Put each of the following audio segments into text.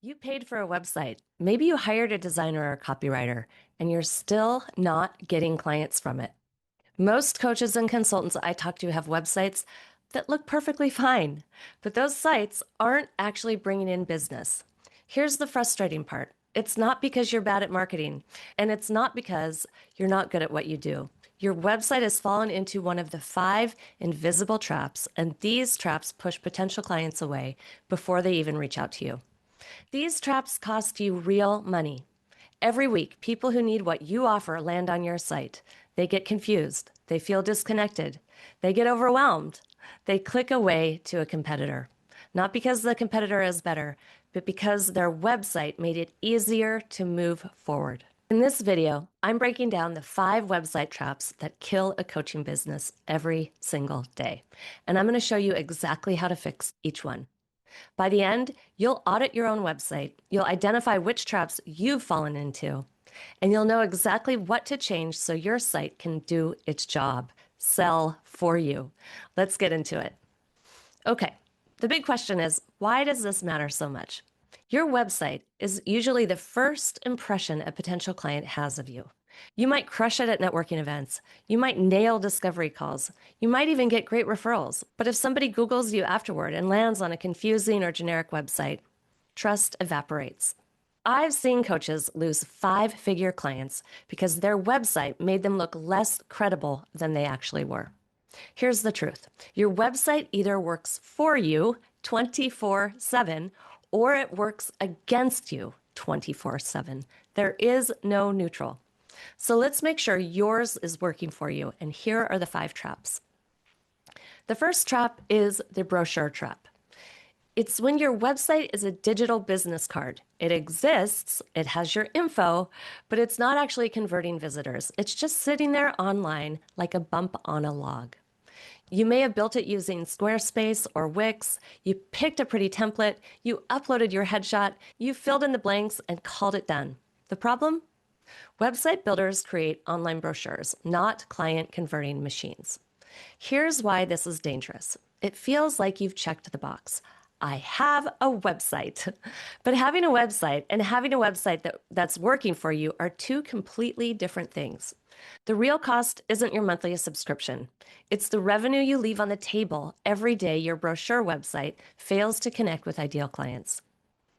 You paid for a website. Maybe you hired a designer or a copywriter, and you're still not getting clients from it. Most coaches and consultants I talk to have websites that look perfectly fine, but those sites aren't actually bringing in business. Here's the frustrating part. It's not because you're bad at marketing, and it's not because you're not good at what you do. Your website has fallen into one of the 5 invisible traps, and these traps push potential clients away before they even reach out to you. These traps cost you real money. Every week, people who need what you offer land on your site. They get confused. They feel disconnected. They get overwhelmed. They click away to a competitor. Not because the competitor is better, but because their website made it easier to move forward. In this video, I'm breaking down the 5 website traps that kill a coaching business every single day. And I'm going to show you exactly how to fix each one. By the end, you'll audit your own website, you'll identify which traps you've fallen into, and you'll know exactly what to change so your site can do its job, sell for you. Let's get into it. Okay, the big question is, why does this matter so much? Your website is usually the first impression a potential client has of you. You might crush it at networking events. You might nail discovery calls. You might even get great referrals. But if somebody Googles you afterward and lands on a confusing or generic website, trust evaporates. I've seen coaches lose 5-figure clients because their website made them look less credible than they actually were. Here's the truth. Your website either works for you 24/7 or it works against you 24/7. There is no neutral. So let's make sure yours is working for you. And here are the 5 traps. The first trap is the brochure trap. It's when your website is a digital business card. It exists, it has your info, but it's not actually converting visitors. It's just sitting there online like a bump on a log. You may have built it using Squarespace or Wix. You picked a pretty template. You uploaded your headshot. You filled in the blanks and called it done. The problem? Website builders create online brochures, not client converting machines. Here's why this is dangerous. It feels like you've checked the box. I have a website. But having a website and having a website that's working for you are 2 completely different things. The real cost isn't your monthly subscription. It's the revenue you leave on the table every day your brochure website fails to connect with ideal clients.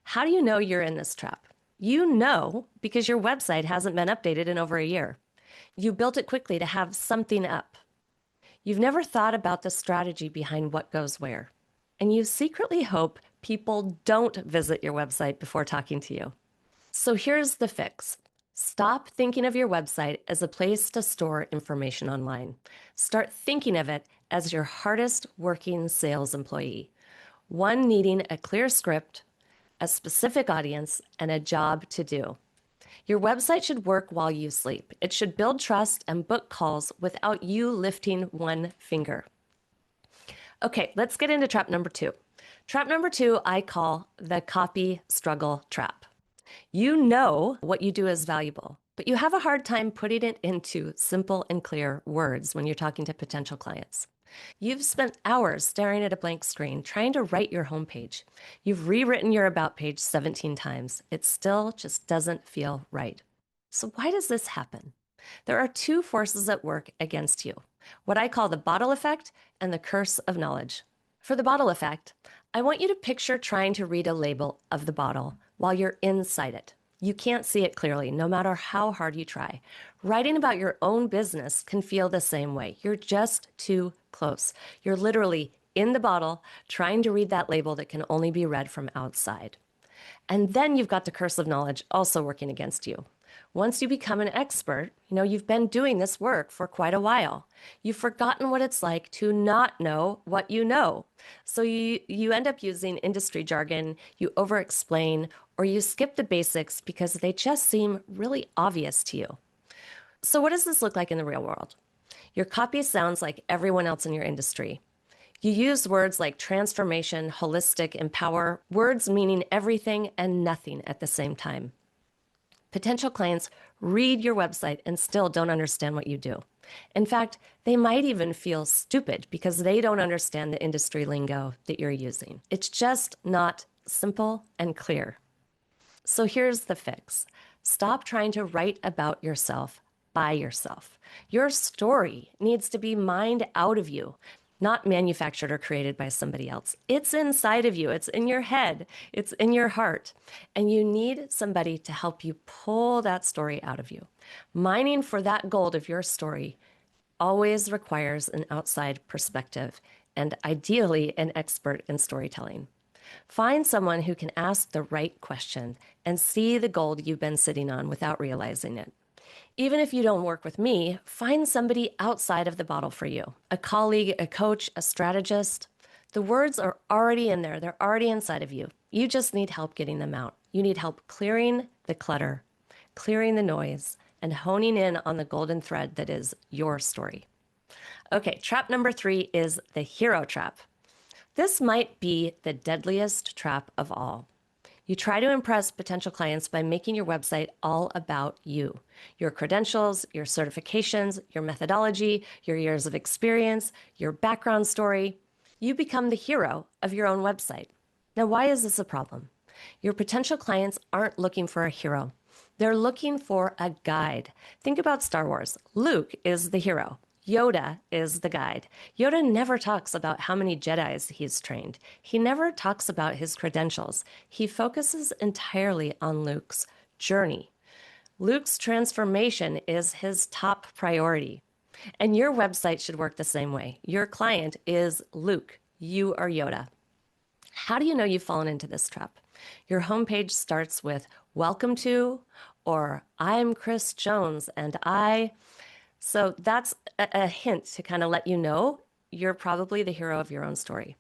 How do you know you're in this trap? You know because your website hasn't been updated in over a year. You built it quickly to have something up. You've never thought about the strategy behind what goes where. And you secretly hope people don't visit your website before talking to you. So here's the fix. Stop thinking of your website as a place to store information online. Start thinking of it as your hardest working sales employee, one needing a clear script, a specific audience, and a job to do. Your website should work while you sleep. It should build trust and book calls without you lifting one finger. Okay, let's get into trap number 2. Trap number 2 I call the copy struggle trap. You know what you do is valuable, but you have a hard time putting it into simple and clear words when you're talking to potential clients. You've spent hours staring at a blank screen trying to write your homepage. You've rewritten your about page 17 times. It still just doesn't feel right. So why does this happen? There are 2 forces at work against you, what I call the bottle effect and the curse of knowledge. For the bottle effect, I want you to picture trying to read a label of the bottle while you're inside it. You can't see it clearly, no matter how hard you try. Writing about your own business can feel the same way. You're just too close. You're literally in the bottle trying to read that label that can only be read from outside. And then you've got the curse of knowledge also working against you. Once you become an expert, you've been doing this work for quite a while. You've forgotten what it's like to not know what you know. So you end up using industry jargon, you over-explain, or you skip the basics because they just seem really obvious to you. So what does this look like in the real world? Your copy sounds like everyone else in your industry. You use words like transformation, holistic, empower, words meaning everything and nothing at the same time. Potential clients read your website and still don't understand what you do. In fact, they might even feel stupid because they don't understand the industry lingo that you're using. It's just not simple and clear. So here's the fix. Stop trying to write about yourself by yourself. Your story needs to be mined out of you, not manufactured or created by somebody else. It's inside of you, it's in your head, it's in your heart. And you need somebody to help you pull that story out of you. Mining for that gold of your story always requires an outside perspective and ideally an expert in storytelling. Find someone who can ask the right question and see the gold you've been sitting on without realizing it. Even if you don't work with me, find somebody outside of the bottle for you, a colleague, a coach, a strategist. The words are already in there. They're already inside of you. You just need help getting them out. You need help clearing the clutter, clearing the noise, and honing in on the golden thread that is your story. Okay, trap number 3 is the hero trap. This might be the deadliest trap of all. You try to impress potential clients by making your website all about you, your credentials, your certifications, your methodology, your years of experience, your background story. You become the hero of your own website. Now, why is this a problem? Your potential clients aren't looking for a hero. They're looking for a guide. Think about Star Wars. Luke is the hero. Yoda is the guide. Yoda never talks about how many Jedis he's trained. He never talks about his credentials. He focuses entirely on Luke's journey. Luke's transformation is his top priority. And your website should work the same way. Your client is Luke. You are Yoda. How do you know you've fallen into this trap? Your homepage starts with "Welcome to," or "I'm Chris Jones and I." So that's a hint to kind of let you know you're probably the hero of your own story.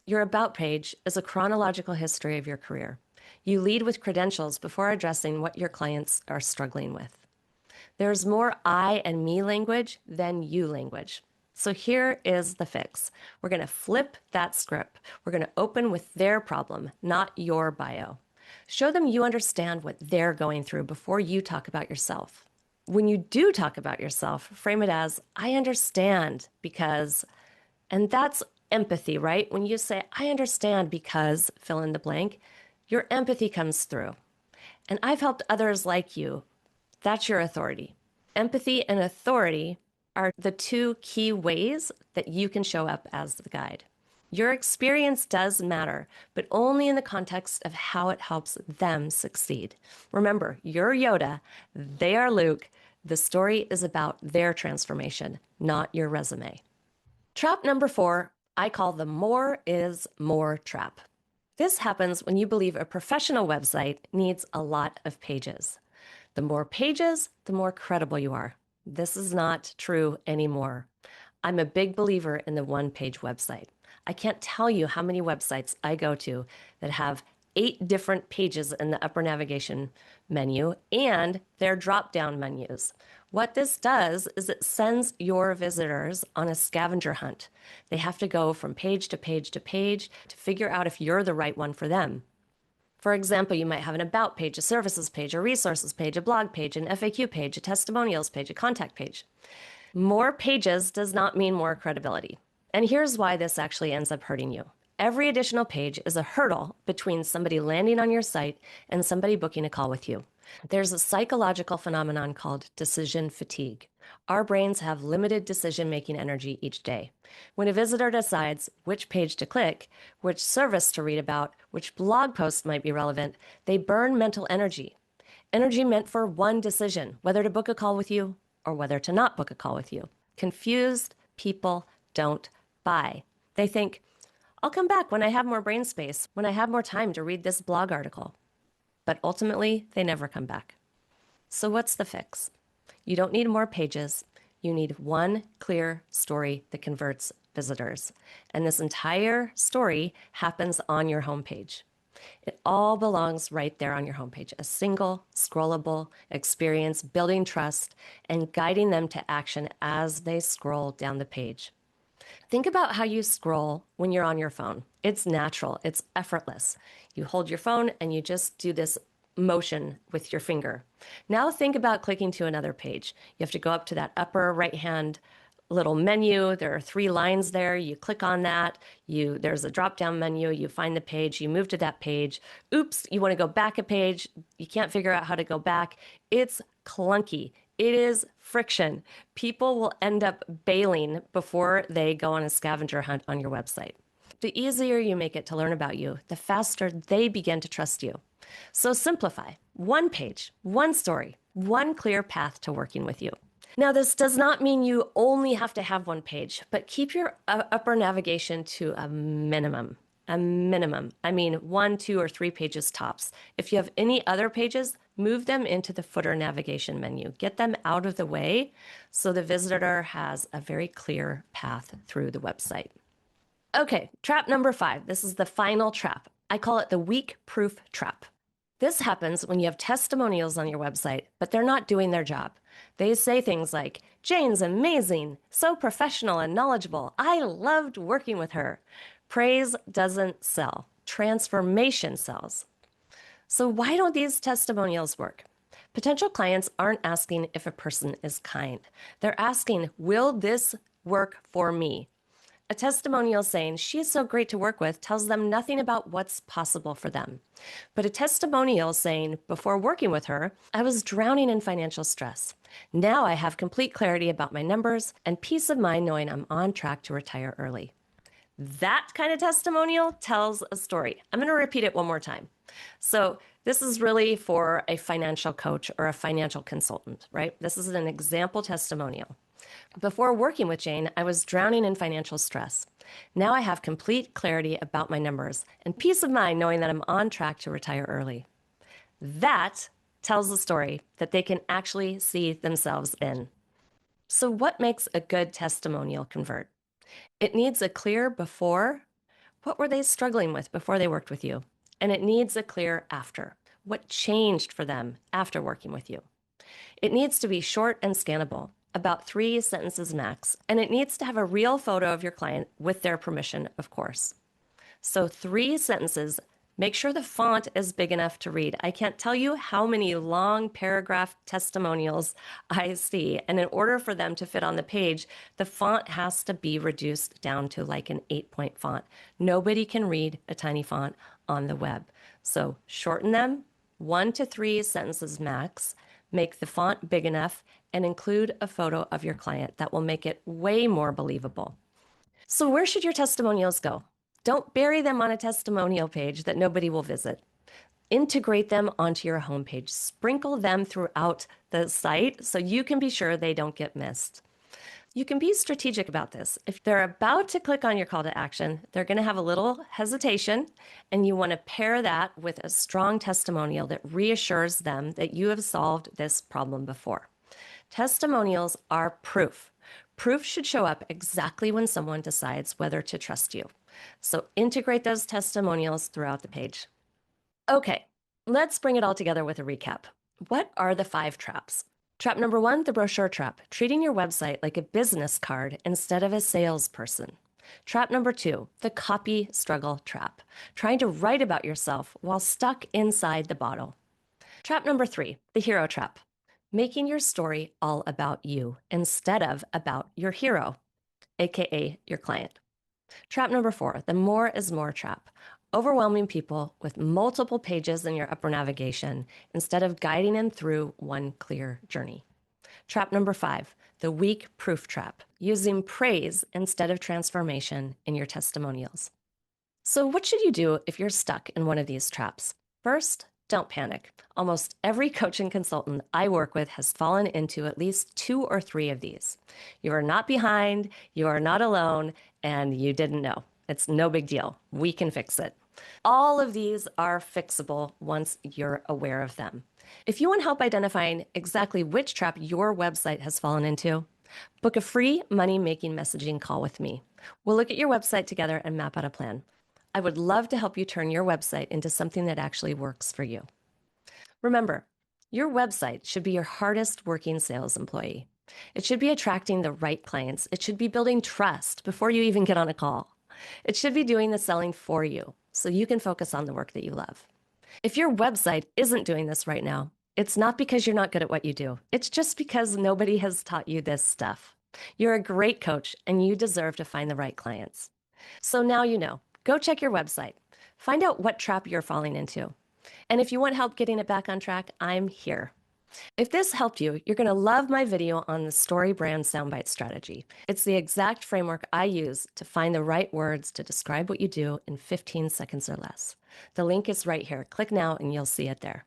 Your About page is a chronological history of your career. You lead with credentials before addressing what your clients are struggling with. There's more I and me language than you language. So here is the fix. We're going to flip that script. We're going to open with their problem, not your bio. Show them you understand what they're going through before you talk about yourself. When you do talk about yourself, frame it as, "I understand because," and that's empathy, right? When you say, "I understand because," fill in the blank, your empathy comes through. And I've helped others like you. That's your authority. Empathy and authority are the 2 key ways that you can show up as the guide. Your experience does matter, but only in the context of how it helps them succeed. Remember, you're Yoda, they are Luke. The story is about their transformation, not your resume. Trap number 4, I call the more is more trap. This happens when you believe a professional website needs a lot of pages. The more pages, the more credible you are. This is not true anymore. I'm a big believer in the one-page website. I can't tell you how many websites I go to that have 8 different pages in the upper navigation menu and their drop-down menus. What this does is it sends your visitors on a scavenger hunt. They have to go from page to page to page to figure out if you're the right one for them. For example, you might have an About page, a Services page, a Resources page, a Blog page, an FAQ page, a Testimonials page, a Contact page. More pages does not mean more credibility. And here's why this actually ends up hurting you. Every additional page is a hurdle between somebody landing on your site and somebody booking a call with you. There's a psychological phenomenon called decision fatigue. Our brains have limited decision-making energy each day. When a visitor decides which page to click, which service to read about, which blog post might be relevant, they burn mental energy. Energy meant for one decision, whether to book a call with you or whether to not book a call with you. Confused people don't buy. They think, "I'll come back when I have more brain space, when I have more time to read this blog article." But ultimately, they never come back. So what's the fix? You don't need more pages. You need one clear story that converts visitors. And this entire story happens on your homepage. It all belongs right there on your homepage. A single, scrollable experience, building trust and guiding them to action as they scroll down the page. Think about how you scroll when you're on your phone. It's natural, it's effortless. You hold your phone and you just do this motion with your finger. Now think about clicking to another page. You have to go up to that upper right-hand little menu. There are 3 lines there. You click on that. There's a drop-down menu. You find the page. You move to that page. Oops, you want to go back a page. You can't figure out how to go back. It's clunky. It is friction. People will end up bailing before they go on a scavenger hunt on your website. The easier you make it to learn about you, the faster they begin to trust you. So simplify. 1 page, 1 story, 1 clear path to working with you. Now, this does not mean you only have to have 1 page, but keep your upper navigation to a minimum. A minimum. I mean, 1, 2, or 3 pages tops. If you have any other pages, move them into the footer navigation menu. Get them out of the way so the visitor has a very clear path through the website. Okay, trap number 5. This is the final trap. I call it the weak-proof trap. This happens when you have testimonials on your website, but they're not doing their job. They say things like, "Jane's amazing, so professional and knowledgeable. I loved working with her." Praise doesn't sell. Transformation sells. So why don't these testimonials work? Potential clients aren't asking if a person is kind. They're asking, will this work for me? A testimonial saying, "She is so great to work with," tells them nothing about what's possible for them. But a testimonial saying, "Before working with her, I was drowning in financial stress. Now I have complete clarity about my numbers and peace of mind knowing I'm on track to retire early." That kind of testimonial tells a story. I'm going to repeat it one more time. So this is really for a financial coach or a financial consultant, right? This is an example testimonial. "Before working with Jane, I was drowning in financial stress. Now I have complete clarity about my numbers and peace of mind knowing that I'm on track to retire early." That tells a story that they can actually see themselves in. So what makes a good testimonial convert? It needs a clear before. What were they struggling with before they worked with you? And it needs a clear after. What changed for them after working with you? It needs to be short and scannable, about 3 sentences max, and it needs to have a real photo of your client with their permission, of course. So 3 sentences. Make sure the font is big enough to read. I can't tell you how many long paragraph testimonials I see, and in order for them to fit on the page, the font has to be reduced down to like an 8-point font. Nobody can read a tiny font on the web. So shorten them, 1 to 3 sentences max, make the font big enough, and include a photo of your client. That will make it way more believable. So where should your testimonials go? Don't bury them on a testimonial page that nobody will visit. Integrate them onto your homepage. Sprinkle them throughout the site so you can be sure they don't get missed. You can be strategic about this. If they're about to click on your call to action, they're going to have a little hesitation, and you want to pair that with a strong testimonial that reassures them that you have solved this problem before. Testimonials are proof. Proof should show up exactly when someone decides whether to trust you. So integrate those testimonials throughout the page. Okay, let's bring it all together with a recap. What are the 5 traps? Trap number 1, the brochure trap, treating your website like a business card instead of a salesperson. Trap number 2, the copy struggle trap, trying to write about yourself while stuck inside the bottle. Trap number 3, the hero trap, making your story all about you instead of about your hero, aka your client. Trap number 4, the more is more trap, overwhelming people with multiple pages in your upper navigation instead of guiding them through one clear journey. Trap number 5, the weak proof trap, using praise instead of transformation in your testimonials. So what should you do if you're stuck in one of these traps? First, don't panic. Almost every coach and consultant I work with has fallen into at least 2 or 3 of these. You are not behind, you are not alone, and you didn't know. It's no big deal. We can fix it. All of these are fixable once you're aware of them. If you want help identifying exactly which trap your website has fallen into, book a free money-making messaging call with me. We'll look at your website together and map out a plan. I would love to help you turn your website into something that actually works for you. Remember, your website should be your hardest working sales employee. It should be attracting the right clients. It should be building trust before you even get on a call. It should be doing the selling for you so you can focus on the work that you love. If your website isn't doing this right now, it's not because you're not good at what you do. It's just because nobody has taught you this stuff. You're a great coach and you deserve to find the right clients. So now you know. Go check your website. Find out what trap you're falling into. And if you want help getting it back on track, I'm here. If this helped you, you're going to love my video on the StoryBrand soundbite strategy. It's the exact framework I use to find the right words to describe what you do in 15 seconds or less. The link is right here. Click now and you'll see it there.